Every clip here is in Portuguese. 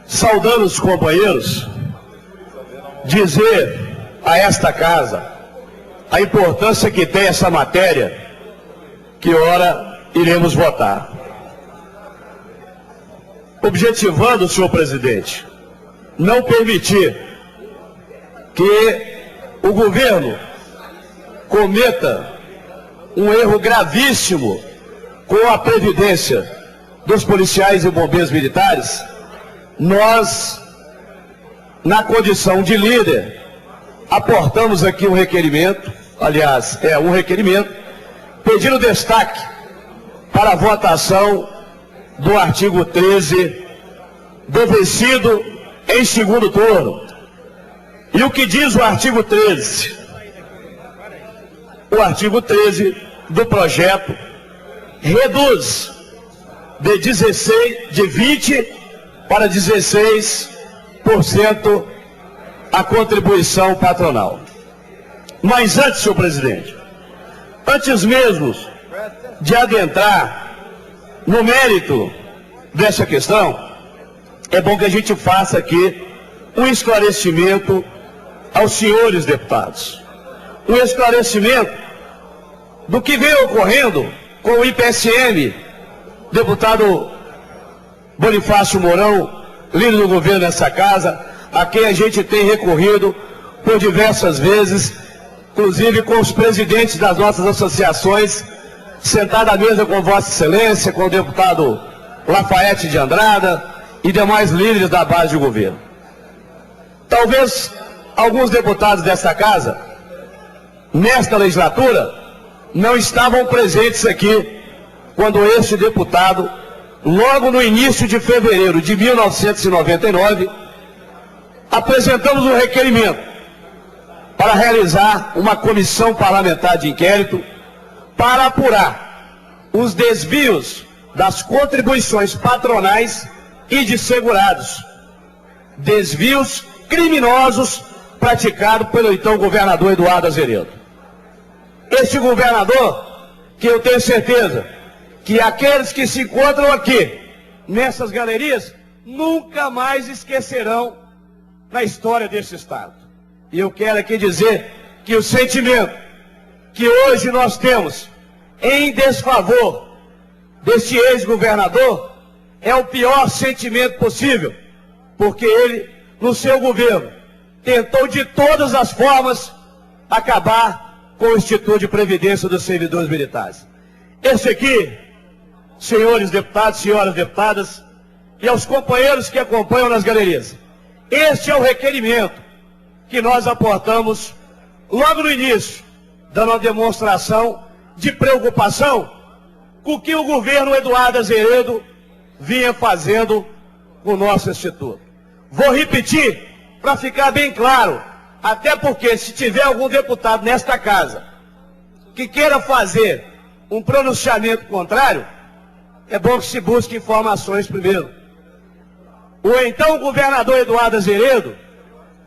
saudando os companheiros, dizer a esta casa a importância que tem essa matéria que ora iremos votar. Objetivando, senhor presidente, não permitir que o governo cometa um erro gravíssimo com a previdência dos policiais e bombeiros militares, nós, na condição de líder, aportamos aqui um requerimento, aliás, um requerimento, pedindo destaque para a votação do artigo 13, do vencido em segundo turno. E o que diz o artigo 13? O artigo 13 do projeto reduz de 20 para 16% a contribuição patronal. Mas antes, senhor presidente, antes mesmo de adentrar no mérito dessa questão, é bom que a gente faça aqui um esclarecimento aos senhores deputados. Um esclarecimento do que vem ocorrendo com o IPSM, deputado Bonifácio Mourão, líder do governo dessa casa, a quem a gente tem recorrido por diversas vezes, inclusive com os presidentes das nossas associações, sentado à mesa com Vossa Excelência, com o deputado Lafayette de Andrada e demais líderes da base de governo. Talvez alguns deputados dessa casa, nesta legislatura, não estavam presentes aqui quando este deputado, logo no início de fevereiro de 1999, apresentamos um requerimento para realizar uma comissão parlamentar de inquérito para apurar os desvios das contribuições patronais e de segurados, desvios criminosos praticados pelo então governador Eduardo Azeredo. Este governador, que eu tenho certeza que aqueles que se encontram aqui, nessas galerias, nunca mais esquecerão na história desse Estado. E eu quero aqui dizer que o sentimento que hoje nós temos em desfavor deste ex-governador é o pior sentimento possível, porque ele, no seu governo, tentou de todas as formas acabar com o Instituto de Previdência dos Servidores Militares. Esse aqui, senhores deputados, senhoras deputadas, e aos companheiros que acompanham nas galerias, este é o requerimento que nós aportamos logo no início, dando uma demonstração de preocupação com o que o governo Eduardo Azeredo vinha fazendo com o nosso Instituto. Vou repetir para ficar bem claro, até porque se tiver algum deputado nesta casa que queira fazer um pronunciamento contrário, é bom que se busque informações primeiro. O então governador Eduardo Azeredo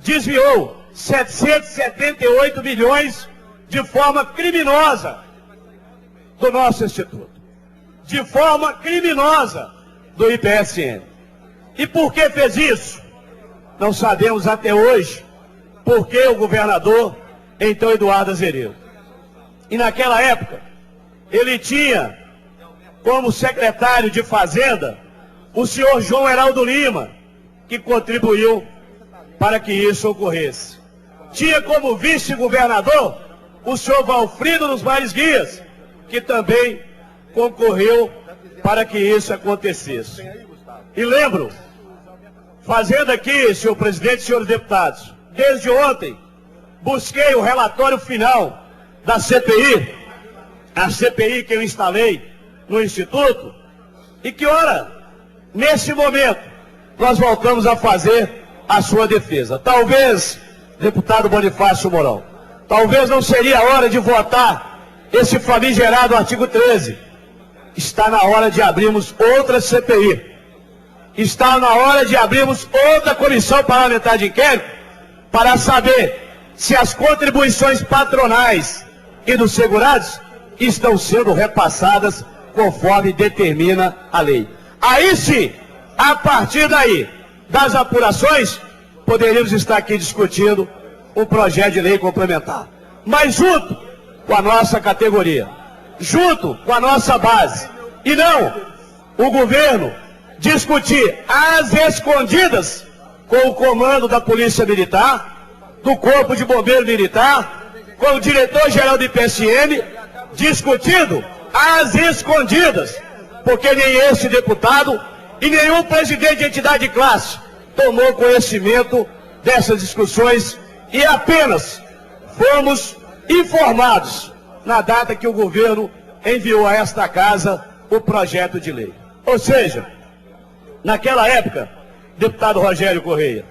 desviou 778 milhões de forma criminosa do nosso Instituto. De forma criminosa do IPSM. E por que fez isso? Não sabemos até hoje por que o governador, então Eduardo Azeredo. E naquela época, ele tinha como secretário de Fazenda o senhor João Heraldo Lima, que contribuiu para que isso ocorresse. Tinha como vice-governador o senhor Valfrido dos Mares Guias, que também concorreu para que isso acontecesse. E lembro, fazendo aqui, senhor presidente e senhores deputados, desde ontem, busquei o relatório final da CPI, a CPI que eu instalei no Instituto, e que, ora, nesse momento, nós voltamos a fazer a sua defesa. Talvez, deputado Bonifácio Mourão, talvez não seria a hora de votar esse famigerado artigo 13. Está na hora de abrirmos outra CPI. Está na hora de abrirmos outra comissão parlamentar de inquérito para saber se as contribuições patronais e dos segurados estão sendo repassadas conforme determina a lei. Aí sim, A partir daí, das apurações, poderíamos estar aqui discutindo um projeto de lei complementar. Mas junto com a nossa categoria, junto com a nossa base, e não o governo discutir às escondidas com o comando da Polícia Militar, do Corpo de Bombeiro Militar, com o diretor-geral do IPSM, discutindo às escondidas, porque nem esse deputado e nenhum presidente de entidade de classe tomou conhecimento dessas discussões e apenas fomos informados na data que o governo enviou a esta casa o projeto de lei. Ou seja, naquela época, deputado Rogério Correia,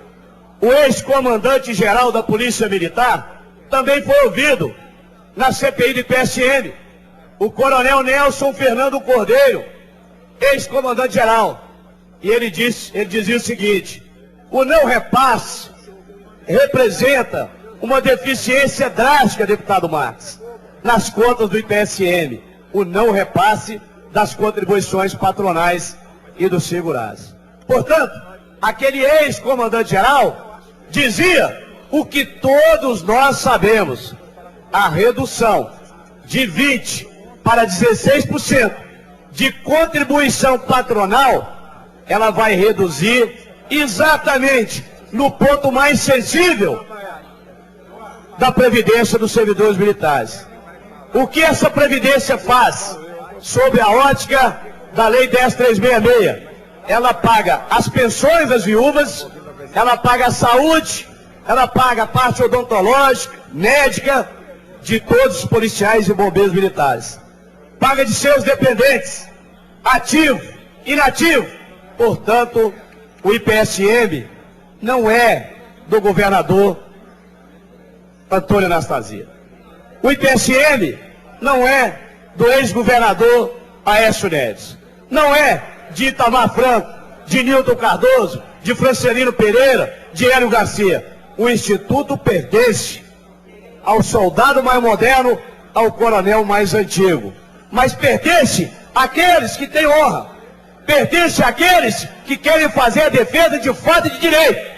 o ex-comandante-geral da Polícia Militar também foi ouvido na CPI do IPSM, o coronel Nelson Fernando Cordeiro, ex-comandante-geral. E ele dizia o seguinte: o não repasse representa uma deficiência drástica, deputado Marques, nas contas do IPSM, o não repasse das contribuições patronais e dos segurados. Portanto, aquele ex-comandante-geral dizia o que todos nós sabemos: a redução de 20% para 16% de contribuição patronal, ela vai reduzir exatamente no ponto mais sensível da Previdência dos servidores militares. O que essa Previdência faz sob a ótica da Lei 10.366? Ela paga as pensões das viúvas, ela paga a saúde, ela paga a parte odontológica, médica, de todos os policiais e bombeiros militares. Paga de seus dependentes, ativo, inativo. Portanto, o IPSM não é do governador Antônio Anastasia. O IPSM não é do ex-governador Aécio Neves. Não é de Itamar Franco, de Nilton Cardoso, de Francelino Pereira, de Hélio Garcia. O Instituto pertence ao soldado mais moderno, ao coronel mais antigo. Mas pertence àqueles que têm honra. Pertence àqueles que querem fazer a defesa de fato e de direito.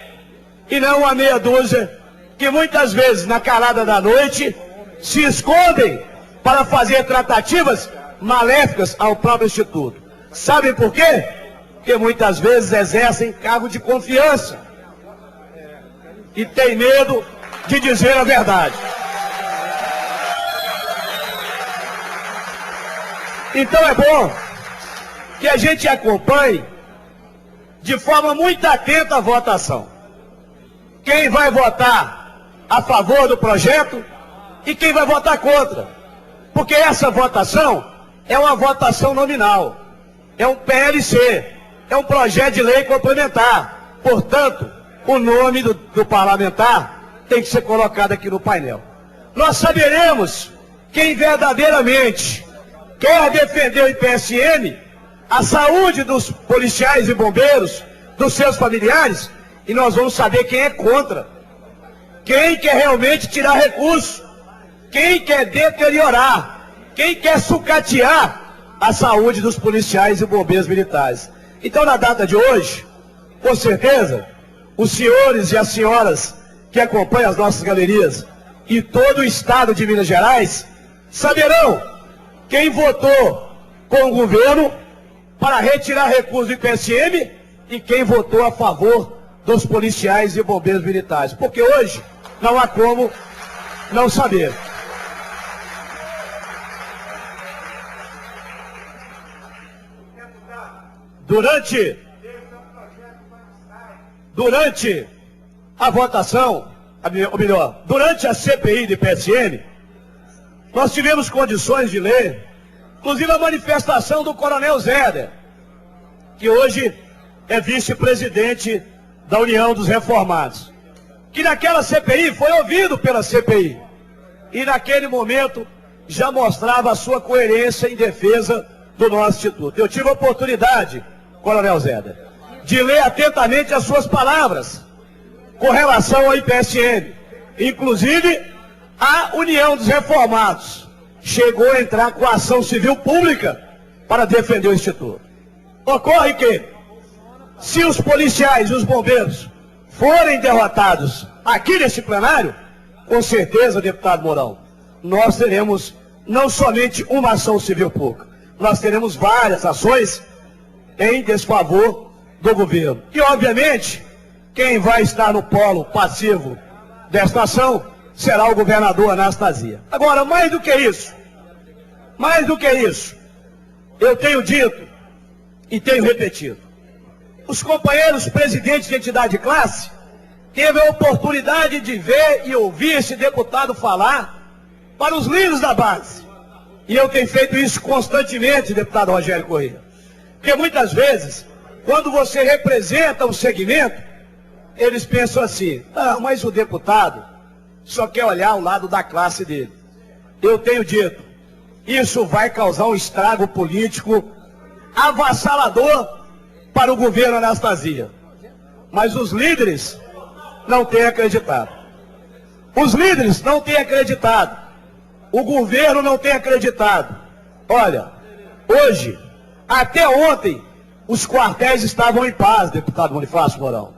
E não a meia dúzia que muitas vezes, na calada da noite, se escondem para fazer tratativas maléficas ao próprio Instituto. Sabem por quê? Porque muitas vezes exercem cargo de confiança e têm medo de dizer a verdade. Então é bom que a gente acompanhe de forma muito atenta a votação. Quem vai votar a favor do projeto e quem vai votar contra. Porque essa votação é uma votação nominal. É um PLC, é um projeto de lei complementar. Portanto, o nome do parlamentar tem que ser colocado aqui no painel. Nós saberemos quem verdadeiramente quer defender o IPSM, a saúde dos policiais e bombeiros, dos seus familiares, e nós vamos saber quem é contra. Quem quer realmente tirar recurso, quem quer deteriorar, quem quer sucatear a saúde dos policiais e bombeiros militares. Então, na data de hoje, com certeza, os senhores e as senhoras que acompanham as nossas galerias e todo o estado de Minas Gerais saberão quem votou com o governo para retirar recursos do IPSM e quem votou a favor dos policiais e bombeiros militares. Porque hoje não há como não saber. Durante a votação, ou melhor, durante a CPI do IPSM, nós tivemos condições de ler, inclusive a manifestação do coronel Zéder, que hoje é vice-presidente da União dos Reformados, que naquela CPI foi ouvido pela CPI, e naquele momento já mostrava a sua coerência em defesa do nosso Instituto. Eu tive a oportunidade, coronel Zéder, de ler atentamente as suas palavras com relação ao IPSM. Inclusive, a União dos Reformados chegou a entrar com ação civil pública para defender o Instituto. Ocorre que, Se os policiais e os bombeiros forem derrotados aqui nesse plenário, com certeza, deputado Mourão, nós teremos não somente uma ação civil pública, nós teremos várias ações em desfavor do governo. E, obviamente, quem vai estar no polo passivo desta ação será o governador Anastasia. Agora, mais do que isso, eu tenho dito e tenho repetido, os companheiros presidentes de entidade de classe teve a oportunidade de ver e ouvir esse deputado falar para os líderes da base. E eu tenho feito isso constantemente, deputado Rogério Corrêa. Porque muitas vezes, quando você representa um segmento, eles pensam assim, mas o deputado só quer olhar o lado da classe dele. Eu tenho dito, isso vai causar um estrago político avassalador para o governo Anastasia. Mas os líderes não têm acreditado. Os líderes não têm acreditado. O governo não tem acreditado. Olha, hoje, até ontem, os quartéis estavam em paz, deputado Bonifácio Mourão.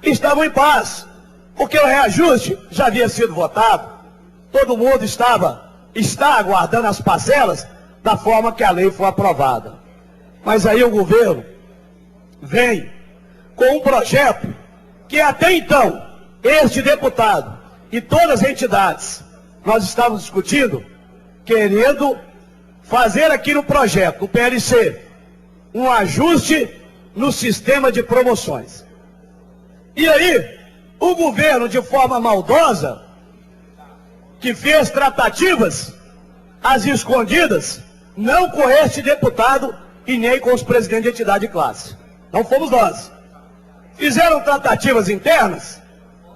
Estavam em paz, porque o reajuste já havia sido votado. Todo mundo está aguardando as parcelas da forma que a lei foi aprovada. Mas aí o governo vem com um projeto que até então, este deputado e todas as entidades, nós estávamos discutindo, querendo fazer aqui no projeto, no PLC, um ajuste no sistema de promoções. E aí, o governo, de forma maldosa, que fez tratativas às escondidas, não com este deputado e nem com os presidentes de entidade de classe. Não fomos nós. Fizeram tratativas internas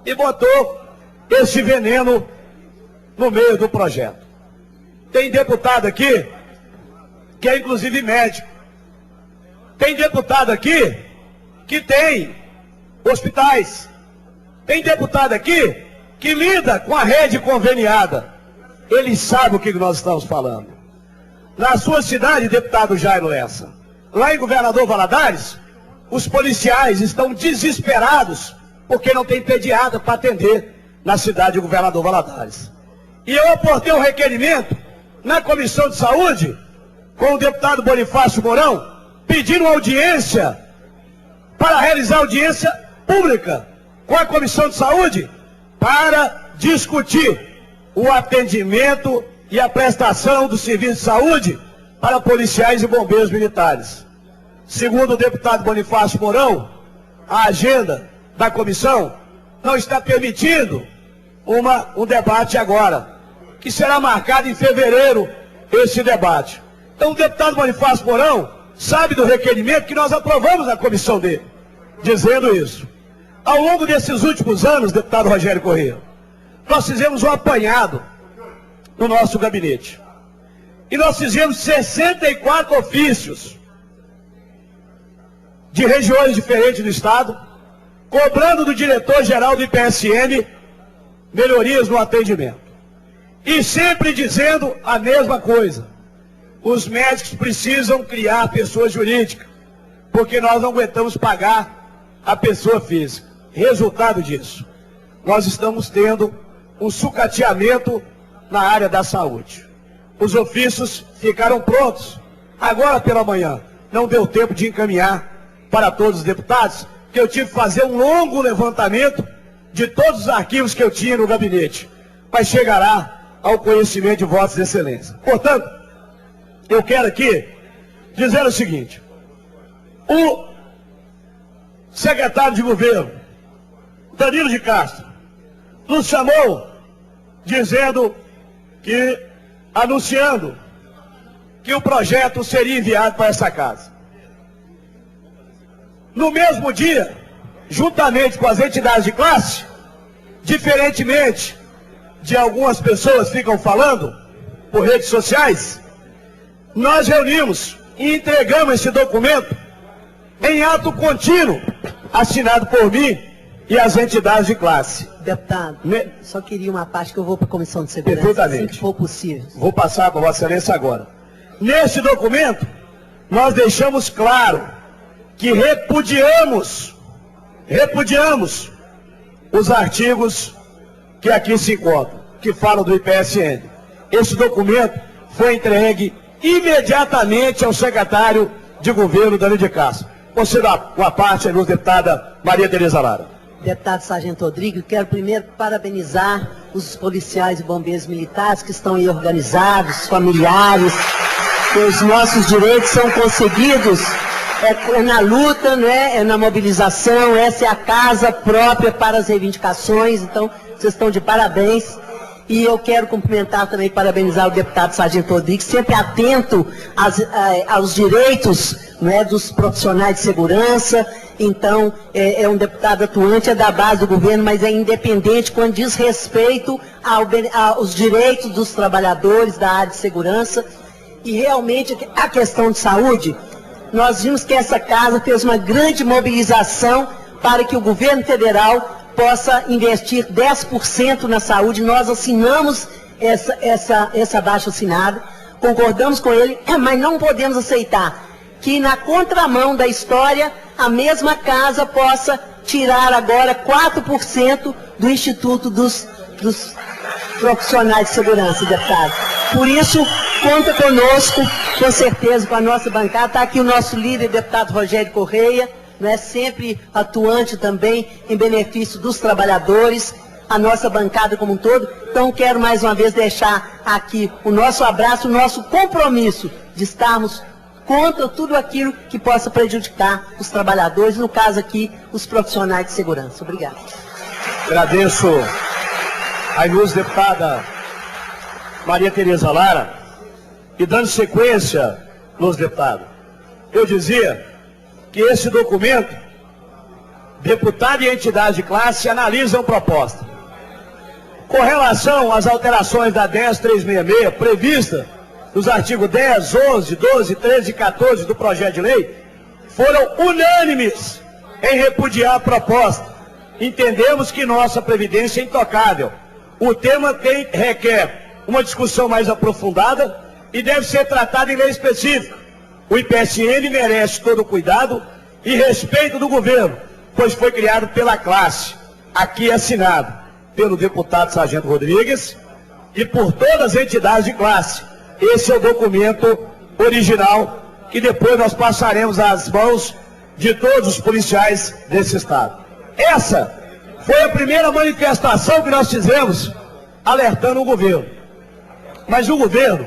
e botou esse veneno no meio do projeto. Tem deputado aqui que é inclusive médico. Tem deputado aqui que tem hospitais. Tem deputado aqui que lida com a rede conveniada. Ele sabe o que nós estamos falando. Na sua cidade, deputado Jairo Lessa, lá em Governador Valadares, os policiais estão desesperados porque não tem pediatra para atender na cidade de Governador Valadares. E eu aportei um requerimento na Comissão de Saúde com o deputado Bonifácio Mourão, pedindo audiência para realizar audiência pública com a Comissão de Saúde para discutir o atendimento e a prestação do serviço de saúde para policiais e bombeiros militares. Segundo o deputado Bonifácio Mourão, a agenda da comissão não está permitindo um debate agora, que será marcado em fevereiro esse debate. Então o deputado Bonifácio Mourão sabe do requerimento que nós aprovamos na comissão dele, dizendo isso. Ao longo desses últimos anos, deputado Rogério Corrêa, nós fizemos um apanhado no nosso gabinete. E nós fizemos 64 ofícios de regiões diferentes do Estado, cobrando do diretor-geral do IPSM melhorias no atendimento. E sempre dizendo a mesma coisa. Os médicos precisam criar pessoa jurídica, porque nós não aguentamos pagar a pessoa física. Resultado disso, nós estamos tendo um sucateamento na área da saúde. Os ofícios ficaram prontos agora pela manhã. Não deu tempo de encaminhar para todos os deputados, que eu tive que fazer um longo levantamento de todos os arquivos que eu tinha no gabinete, mas chegará ao conhecimento de Vossas Excelências. Portanto, eu quero aqui dizer o seguinte: o secretário de governo, Danilo de Castro, nos chamou anunciando que o projeto seria enviado para essa casa. No mesmo dia, juntamente com as entidades de classe, diferentemente de algumas pessoas ficam falando por redes sociais, nós reunimos e entregamos esse documento em ato contínuo, assinado por mim e as entidades de classe. Deputado, só queria uma parte que eu vou para a Comissão de Segurança, perfeitamente, assim que for possível. Vou passar para Vossa Excelência agora. Nesse documento, nós deixamos claro que repudiamos os artigos que aqui se encontram, que falam do IPSN. Esse documento foi entregue imediatamente ao secretário de governo, Danilo de Castro. Você dá uma parte, a deputada Maria Tereza Lara. Deputado Sargento Rodrigues, quero primeiro parabenizar os policiais e bombeiros militares que estão aí organizados, familiares, que os nossos direitos são conseguidos na luta, né? É na mobilização, essa é a casa própria para as reivindicações, então vocês estão de parabéns. E eu quero cumprimentar também, parabenizar o deputado Sargento Rodrigues, sempre atento aos direitos, né, dos profissionais de segurança. Então, é um deputado atuante, é da base do governo, mas é independente quando diz respeito aos direitos dos trabalhadores da área de segurança. E realmente, a questão de saúde, nós vimos que essa casa fez uma grande mobilização para que o governo federal possa investir 10% na saúde. Nós assinamos essa baixa assinada, concordamos com ele, mas não podemos aceitar que na contramão da história a mesma casa possa tirar agora 4% do Instituto dos Profissionais de Segurança, deputado. Por isso, conta conosco, com certeza, com a nossa bancada. Está aqui o nosso líder, deputado Rogério Correia, né, sempre atuante também em benefício dos trabalhadores, a nossa bancada como um todo. Então, quero mais uma vez deixar aqui o nosso abraço, o nosso compromisso de estarmos contra tudo aquilo que possa prejudicar os trabalhadores, no caso aqui, os profissionais de segurança. Obrigado. Agradeço a ilustre deputada Maria Tereza Lara. E dando sequência, ilustre deputado, eu dizia que esse documento, deputado e entidade de classe analisam proposta. Com relação às alterações da 10.366, prevista nos artigos 10, 11, 12, 13 e 14 do projeto de lei, foram unânimes em repudiar a proposta. Entendemos que nossa Previdência é intocável. O tema requer uma discussão mais aprofundada e deve ser tratado em lei específica. O IPSN merece todo o cuidado e respeito do governo, pois foi criado pela classe, aqui assinado pelo deputado Sargento Rodrigues e por todas as entidades de classe. Esse é o documento original que depois nós passaremos às mãos de todos os policiais desse estado. Essa foi a primeira manifestação que nós fizemos alertando o governo. Mas o governo,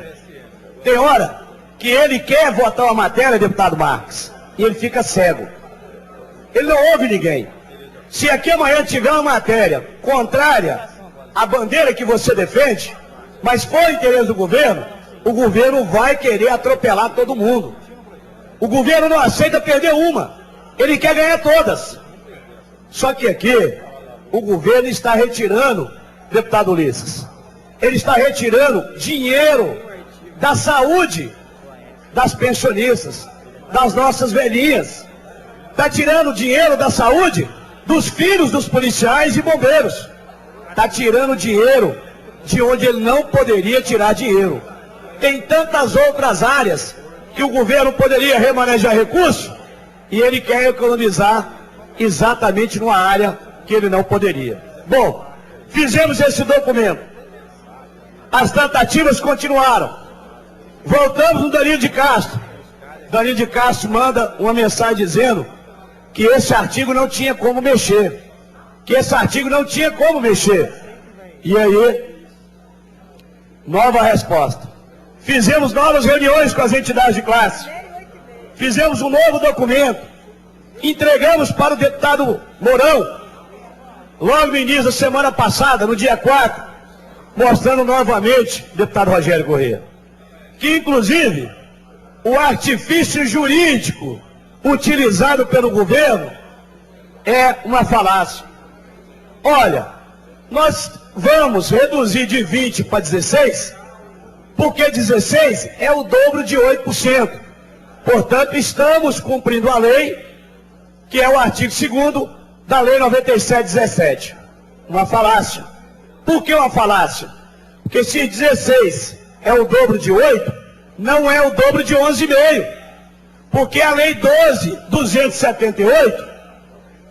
tem hora que ele quer votar uma matéria, deputado Marques, e ele fica cego. Ele não ouve ninguém. Se aqui amanhã tiver uma matéria contrária à bandeira que você defende, mas for o interesse do governo, o governo vai querer atropelar todo mundo. O governo não aceita perder uma, ele quer ganhar todas. Só que aqui, o governo está retirando, deputado Ulisses, ele está retirando dinheiro da saúde das pensionistas, das nossas velhinhas. Está tirando dinheiro da saúde dos filhos dos policiais e bombeiros. Está tirando dinheiro de onde ele não poderia tirar dinheiro. Tem tantas outras áreas que o governo poderia remanejar recursos e ele quer economizar exatamente numa área que ele não poderia. Bom, fizemos esse documento. As tratativas continuaram. Voltamos no Danilo de Castro. Danilo de Castro manda uma mensagem dizendo que esse artigo não tinha como mexer. E aí, nova resposta. Fizemos novas reuniões com as entidades de classe. Fizemos um novo documento. Entregamos para o deputado Mourão, logo no início da semana passada, no dia 4, mostrando novamente, deputado Rogério Correia, que inclusive o artifício jurídico utilizado pelo governo é uma falácia. Olha, nós vamos reduzir de 20 para 16, porque 16 é o dobro de 8%. Portanto, estamos cumprindo a lei, que é o artigo 2º da Lei 97/17. Uma falácia. Por que uma falácia? Porque se 16 é o dobro de 8, não é o dobro de 11,5. Porque a Lei 12.278,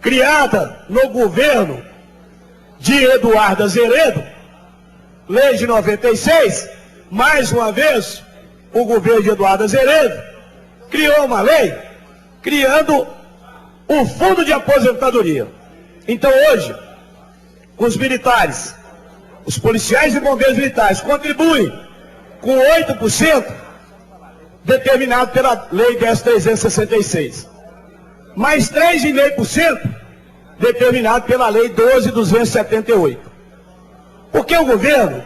criada no governo de Eduardo Azeredo, lei de 96, mais uma vez, o governo de Eduardo Azeredo criou uma lei criando o fundo de aposentadoria. Então hoje, os militares, os policiais e bombeiros militares contribuem com 8%, determinado pela lei 10.366, mais 3,5% determinado pela lei 12.278. Porque o governo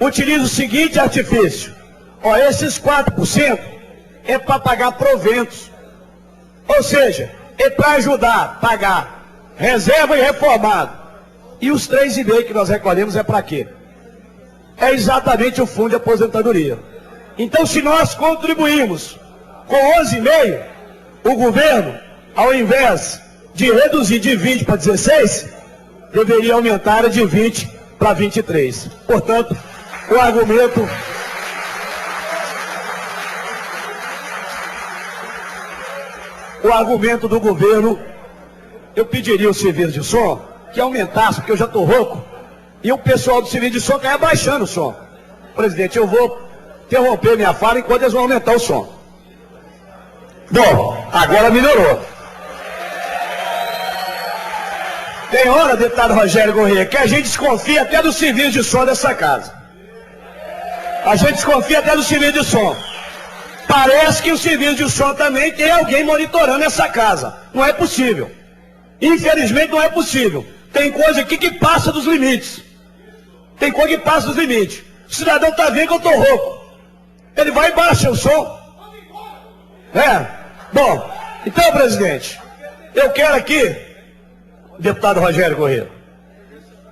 utiliza o seguinte artifício: ó, esses 4% é para pagar proventos, ou seja, é para ajudar a pagar reserva e reformado. E os 3,5% que nós recolhemos é para quê? É exatamente o fundo de aposentadoria. Então, se nós contribuímos com 11,5%, o governo, ao invés de reduzir de 20 para 16, deveria aumentar de 20 para 23. Portanto, o argumento do governo, eu pediria ao serviço de som que aumentasse, porque eu já estou rouco, e o pessoal do serviço de som cai abaixando o som. Presidente, eu vou interromper minha fala enquanto eles vão aumentar o som. Bom, agora melhorou. Tem hora, deputado Rogério Corrêa, que a gente desconfia até do serviço de som dessa casa. A gente desconfia até do serviço de som. Parece que o serviço de som também tem alguém monitorando essa casa. Não é possível. Infelizmente não é possível. Tem coisa aqui que passa dos limites. Tem coisa que passa dos limites. O cidadão está vendo que eu estou rouco. Ele vai e baixa o som. Bom, então, presidente, eu quero aqui, deputado Rogério Corrêa,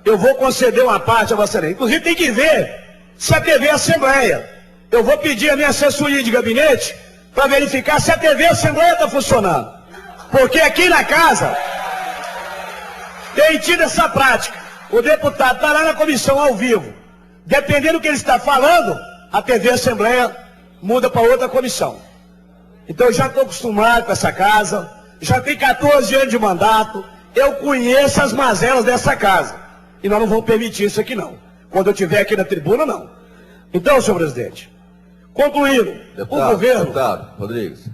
eu vou conceder uma parte a Vossa Excelência. Inclusive tem que ver se a TV Assembleia. Eu vou pedir a minha assessoria de gabinete para verificar se a TV Assembleia está funcionando. Porque aqui na casa tem tido essa prática. O deputado está lá na comissão ao vivo. Dependendo do que ele está falando, a TV Assembleia muda para outra comissão. Então eu já estou acostumado com essa casa, já tem 14 anos de mandato, eu conheço as mazelas dessa casa. E nós não vamos permitir isso aqui não. Quando eu estiver aqui na tribuna, não. Então, senhor presidente, concluindo, o governo... Deputado Rodrigues.